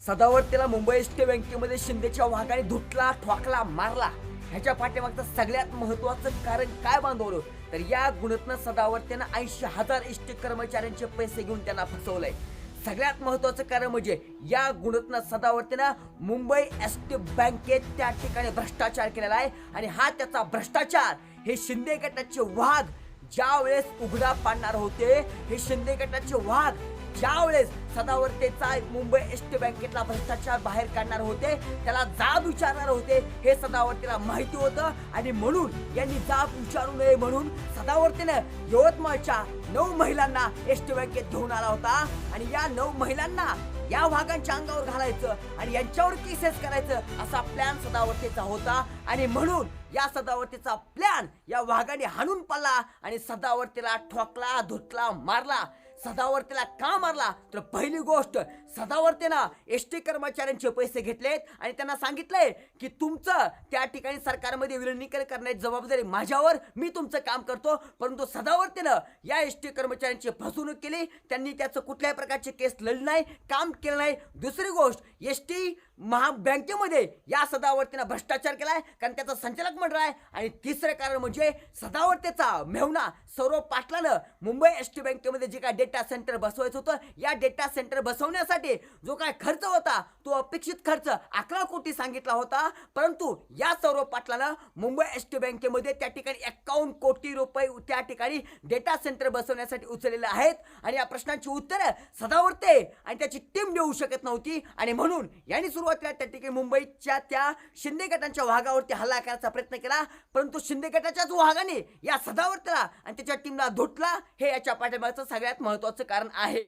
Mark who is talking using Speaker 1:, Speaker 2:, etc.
Speaker 1: सदावर्तीला Mumbai state बँकेमध्ये शिंदेच्या वाघाने धुतला, ठोकला, मारला. ह्याच्या पाठीमागचं सगळ्यात महत्वाचं कारण काय बांधवलं तर या गुन्ह्यातनं सदावर्तीनं 80,000 एसटी कर्मचाऱ्यांचे पैसे घेऊन त्यांना फसवलंय. सगळ्यात महत्वाचं कारण म्हणजे या गुन्ह्यातनं सदावर्तीनं मुंबई एसटी बँकेत त्या ठिकाणी भ्रष्टाचार केलेला आहे आणि हा त्याचा भ्रष्टाचार हे शिंदे गटाचे वाघ ज्या वेळेस उघडा पाडणार होते, हे शिंदे गटाचे वाघ ज्या वेळेस सदावर्तेचा मुंबई एसटी बँकेतला भ्रष्टाचार बाहेर काढणार होते, त्याला जाब विचारणार होते, हे सदावर्तेला माहिती होतं आणि म्हणून यांनी जाब विचारू नये म्हणून सदावर्तेनं यवतमाळच्या 9 महिलांना एसटी बँकेत घेऊन आला होता आणि या 9 महिलांना या वाघांच्या अंगावर घालायचं आणि यांच्यावर केसेस करायचं असा प्लॅन सदावर्तेचा होता आणि म्हणून या सदावर्तेचा प्लॅन या वाघाने हाणून पाडला आणि सदावर्तेला ठोकला, धुतला, मारला. सदावर्तेला का मारला तर पहिली गोष्ट सदावर्तेनं एसटी कर्मचाऱ्यांचे पैसे घेतलेत आणि त्यांना सांगितलंय की तुमचं त्या ठिकाणी सरकारमध्ये विलीनीकरण करण्याची जबाबदारी माझ्यावर, मी तुमचं काम करतो. परंतु सदावर्तेनं या एसटी कर्मचाऱ्यांची फसवणूक केली, त्यांनी त्याचं कुठल्याही प्रकारचे केस लढली नाही, काम केलं नाही. दुसरी गोष्ट एसटी बँकेमध्ये या सदावर्तेनं भ्रष्टाचार केलाय कारण त्याचं संचालक मंडळ आहे. आणि तिसरं कारण म्हणजे सदावर्तेचा मेहुणा सौरभ पाटलानं मुंबई एसटी बँकेमध्ये जे काय डेटा सेंटर बसवायचं होतं, या डेटा सेंटर बसवण्यासाठी जो काय खर्च होता तो अपेक्षित खर्च 11 कोटी सांगितला होता. परंतु या सौरभ पाटलानं मुंबई एसटी बँकेमध्ये त्या ठिकाणी 51 कोटी रुपये त्या ठिकाणी डेटा सेंटर बसवण्यासाठी उचललेले आहेत आणि या प्रश्नांची उत्तरं सदावर्ते आणि त्याची टीम देऊ शकत नव्हती आणि म्हणून यांनी सुरुवातीला त्या ठिकाणी मुंबईच्या त्या शिंदे गटांच्या वाघावरती हल्ला करायचा प्रयत्न केला. परंतु शिंदे गटाच्याच वाघाने या सदावर्तेला आणि त्याच्या टीमला धुतला. हे याच्या पाठीमागचं सगळ्यात महत्वाचं कारण आहे.